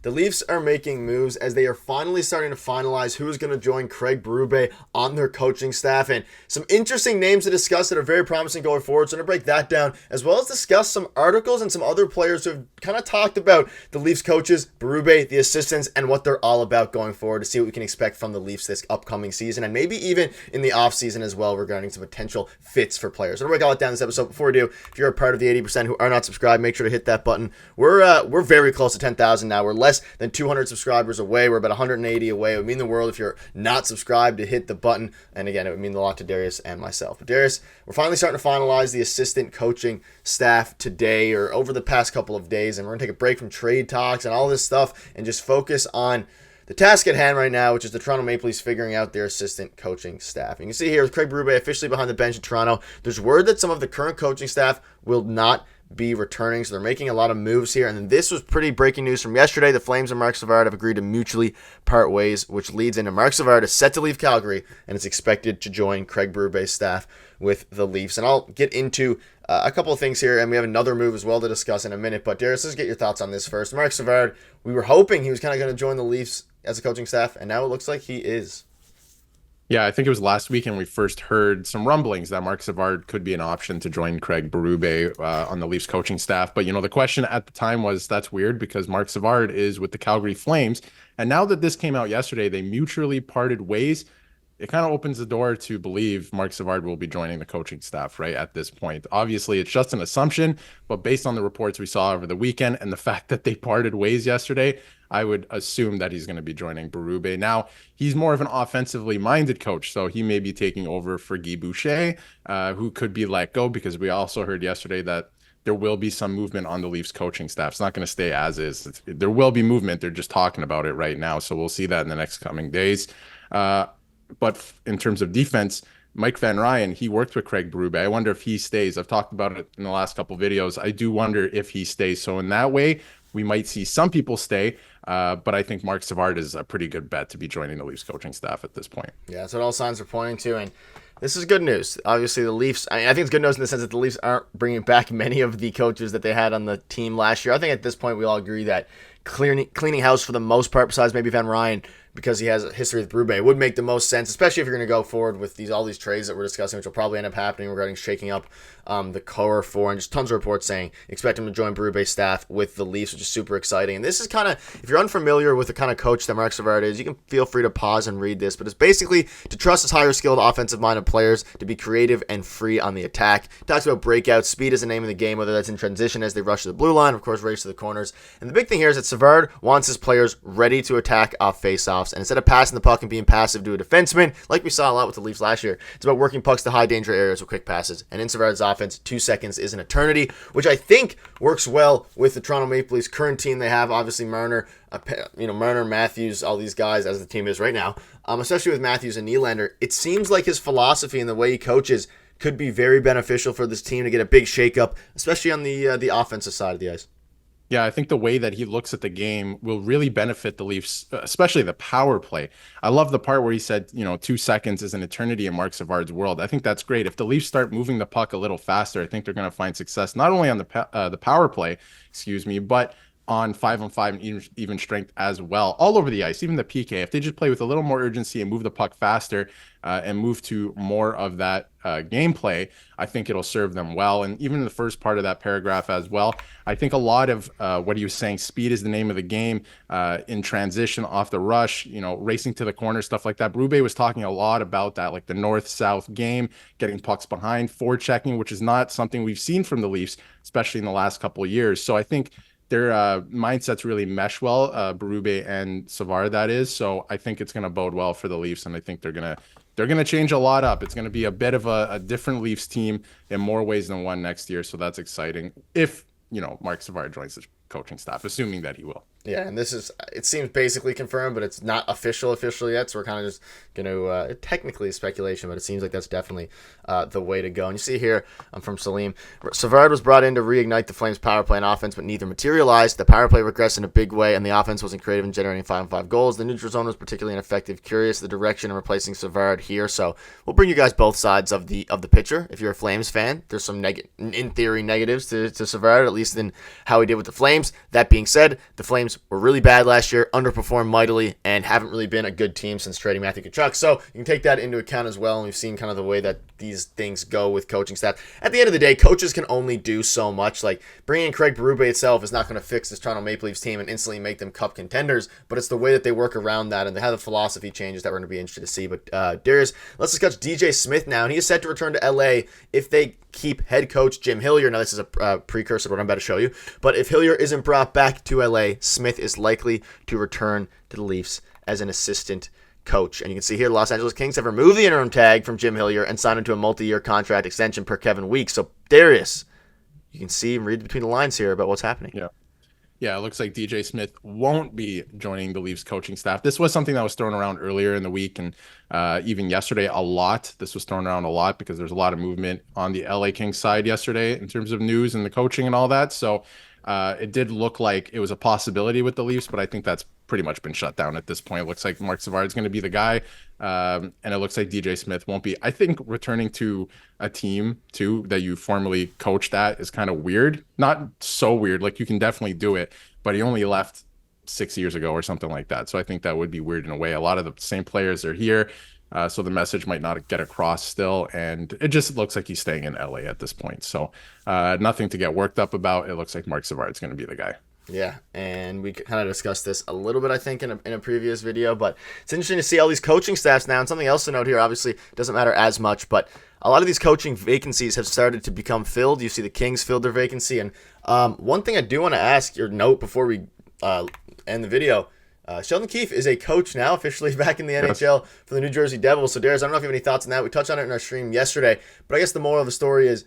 the Leafs are making moves as they are finally starting to finalize who's going to join Craig Berube on their coaching staff. And some interesting names to discuss that are very promising going forward. So I'm going to break that down, as well as discuss some articles and some other players who have kind of talked about the Leafs coaches, Berube, the assistants, and what they're all about going forward to see what we can expect from the Leafs this upcoming season, and maybe even in the offseason as well regarding some potential fits for players. So I'm going to break all that down this episode. Before we do, if you're a part of the 80% who are not subscribed, make sure to hit that button. We're very close to 10,000 now. We're less than 200 subscribers away. We're about 180 away. It would mean the world if you're not subscribed to hit the button. And again, it would mean a lot to Darius and myself. But Darius, we're finally starting to finalize the assistant coaching staff today or over the past couple of days. And we're going to take a break from trade talks and all this stuff and just focus on the task at hand right now, which is the Toronto Maple Leafs figuring out their assistant coaching staff. You can see here with Craig Berube officially behind the bench in Toronto, there's word that some of the current coaching staff will not be returning, so they're making a lot of moves here. And then this was pretty breaking news from yesterday. The Flames and Marc Savard have agreed to mutually part ways, which leads into Marc Savard is set to leave Calgary and is expected to join Craig Berube's staff with the Leafs. And I'll get into a couple of things here, and we have another move as well to discuss in a minute. But Darius, let's get your thoughts on this first. Marc Savard, we were hoping he was kind of going to join the Leafs as a coaching staff, and now it looks like he is. Yeah, I think it was last week and we first heard some rumblings that Marc Savard could be an option to join Craig Berube on the Leafs coaching staff. But, the question at the time was, that's weird because Marc Savard is with the Calgary Flames. And now that this came out yesterday, they mutually parted ways. It kind of opens the door to believe Marc Savard will be joining the coaching staff right at this point. Obviously, it's just an assumption, but based on the reports we saw over the weekend and the fact that they parted ways yesterday, I would assume that he's going to be joining Berube. Now, he's more of an offensively minded coach, so he may be taking over for Guy Boucher, who could be let go, because we also heard yesterday that there will be some movement on the Leafs coaching staff. It's not going to stay as is. There will be movement. They're just talking about it right now, so we'll see that in the next coming days. But in terms of defense, Mike Van Ryn, he worked with Craig Berube. I wonder if he stays. I've talked about it in the last couple of videos. I do wonder if he stays. So in that way, we might see some people stay. But I think Marc Savard is a pretty good bet to be joining the Leafs coaching staff at this point. Yeah, that's what all signs are pointing to. And this is good news. Obviously, the Leafs, I think it's good news in the sense that the Leafs aren't bringing back many of the coaches that they had on the team last year. I think at this point, we all agree that cleaning house for the most part, besides maybe Van Ryn, because he has a history with Berube, would make the most sense, especially if you're going to go forward with all these trades that we're discussing, which will probably end up happening regarding shaking up the core four, and just tons of reports saying expect him to join Berube's staff with the Leafs, which is super exciting. And this is kind of, if you're unfamiliar with the kind of coach that Marc Savard is, you can feel free to pause and read this, but it's basically to trust his higher skilled offensive-minded players to be creative and free on the attack. He talks about breakouts. Speed is the name of the game, whether that's in transition as they rush to the blue line, of course, race to the corners. And the big thing here is that Savard wants his players ready to attack off faceoffs, and instead of passing the puck and being passive to a defenseman, like we saw a lot with the Leafs last year, it's about working pucks to high danger areas with quick passes. And in Savard's offense, 2 seconds is an eternity, which I think works well with the Toronto Maple Leafs current team. They have obviously Marner, Matthews, all these guys as the team is right now, especially with Matthews and Nylander. It seems like his philosophy and the way he coaches could be very beneficial for this team to get a big shakeup, especially on the offensive side of the ice. Yeah, I think the way that he looks at the game will really benefit the Leafs, especially the power play. I love the part where he said, 2 seconds is an eternity in Marc Savard's world. I think that's great. If the Leafs start moving the puck a little faster, I think they're going to find success, not only on the power play, but on 5-on-5 and even strength as well, all over the ice, even the PK. If they just play with a little more urgency and move the puck faster and move to more of that gameplay, I think it'll serve them well. And even in the first part of that paragraph as well, I think a lot of what he was saying, speed is the name of the game, in transition, off the rush, racing to the corner, stuff like that. Berube was talking a lot about that, like the north-south game, getting pucks behind, forechecking, which is not something we've seen from the Leafs, especially in the last couple of years. So I think their mindsets really mesh well, Berube and Savard, that is. So I think it's going to bode well for the Leafs, and I think they're going to change a lot up. It's going to be a bit of a different Leafs team in more ways than one next year. So that's exciting if, Marc Savard joins the coaching staff, assuming that he will. Yeah, and it seems basically confirmed, but it's not official yet, so we're kind of just going to, technically speculation, but it seems like that's definitely the way to go. And you see here, from Salim, Savard was brought in to reignite the Flames' power play and offense, but neither materialized. The power play regressed in a big way, and the offense wasn't creative in generating 5-on-5 goals. The neutral zone was particularly ineffective. Curious the direction of replacing Savard here, so we'll bring you guys both sides of the picture. If you're a Flames fan, there's some, in theory, negatives to Savard, at least in how he did with the Flames. That being said, the Flames Leafs were really bad last year, underperformed mightily, and haven't really been a good team since trading Matthew Tkachuk. So you can take that into account as well, and we've seen kind of the way that these things go with coaching staff. At the end of the day, coaches can only do so much. Like, bringing in Craig Berube itself is not going to fix this Toronto Maple Leafs team and instantly make them cup contenders, but it's the way that they work around that, and they have the philosophy changes that we're going to be interested to see. But Darius, let's discuss DJ Smith now, and he is set to return to LA if they keep head coach Jim Hillier. Now, this is a precursor to what I'm about to show you, but if Hillier isn't brought back to LA, Smith is likely to return to the Leafs as an assistant coach. And you can see here, the Los Angeles Kings have removed the interim tag from Jim Hillier and signed him to a multi-year contract extension per Kevin Weeks. So, Darius, you can see and read between the lines here about what's happening. Yeah, it looks like DJ Smith won't be joining the Leafs coaching staff. This was something that was thrown around earlier in the week, and even yesterday a lot. This was thrown around a lot because there's a lot of movement on the LA Kings side yesterday in terms of news and the coaching and all that. So it did look like it was a possibility with the Leafs, but I think that's pretty much been shut down at this point. It looks like Mark Savard is going to be the guy, and it looks like DJ Smith won't be. I think returning to a team too that you formerly coached at is kind of weird. Not so weird, like you can definitely do it, but he only left 6 years ago or something like that. So I think that would be weird in a way. A lot of the same players are here, so the message might not get across still, and it just looks like he's staying in LA at this point. So nothing to get worked up about. It looks like Mark Savard is going to be the guy. Yeah, and we kind of discussed this a little bit, I think, in a previous video, but it's interesting to see all these coaching staffs now. And something else to note here, obviously, doesn't matter as much, but a lot of these coaching vacancies have started to become filled. You see the Kings filled their vacancy, and one thing I do want to ask your note before we end the video, Sheldon Keefe is a coach now, officially back in the NHL for the New Jersey Devils. So, Darius, I don't know if you have any thoughts on that. We touched on it in our stream yesterday, but I guess the moral of the story is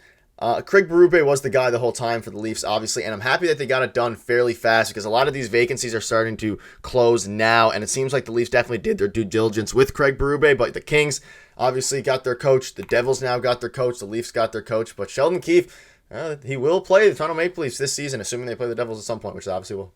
Craig Berube was the guy the whole time for the Leafs, obviously, and I'm happy that they got it done fairly fast because a lot of these vacancies are starting to close now, and it seems like the Leafs definitely did their due diligence with Craig Berube, but the Kings obviously got their coach, the Devils now got their coach, the Leafs got their coach, but Sheldon Keefe, he will play the Toronto Maple Leafs this season, assuming they play the Devils at some point, which they obviously will.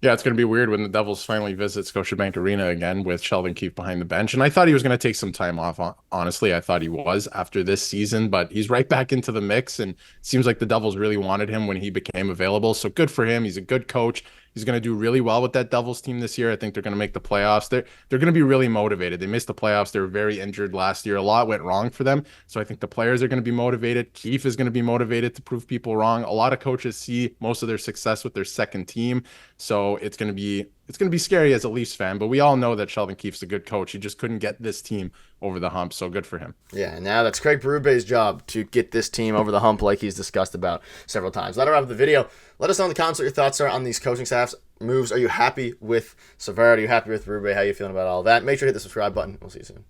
Yeah, it's going to be weird when the Devils finally visit Scotiabank Arena again with Sheldon Keefe behind the bench. And I thought he was going to take some time off. Honestly, I thought he was after this season, but he's right back into the mix. And it seems like the Devils really wanted him when he became available. So good for him. He's a good coach. He's going to do really well with that Devils team this year. I think they're going to make the playoffs. They're going to be really motivated. They missed the playoffs. They were very injured last year. A lot went wrong for them. So I think the players are going to be motivated. Keefe is going to be motivated to prove people wrong. A lot of coaches see most of their success with their second team. So it's going to be scary as a Leafs fan, but we all know that Sheldon Keefe's a good coach. He just couldn't get this team over the hump, so good for him. Yeah, and now that's Craig Berube's job to get this team over the hump like he's discussed about several times. That'll wrap up the video. Let us know in the comments what your thoughts are on these coaching staffs moves. Are you happy with Savard? Are you happy with Berube? How are you feeling about all that? Make sure to hit the subscribe button. We'll see you soon.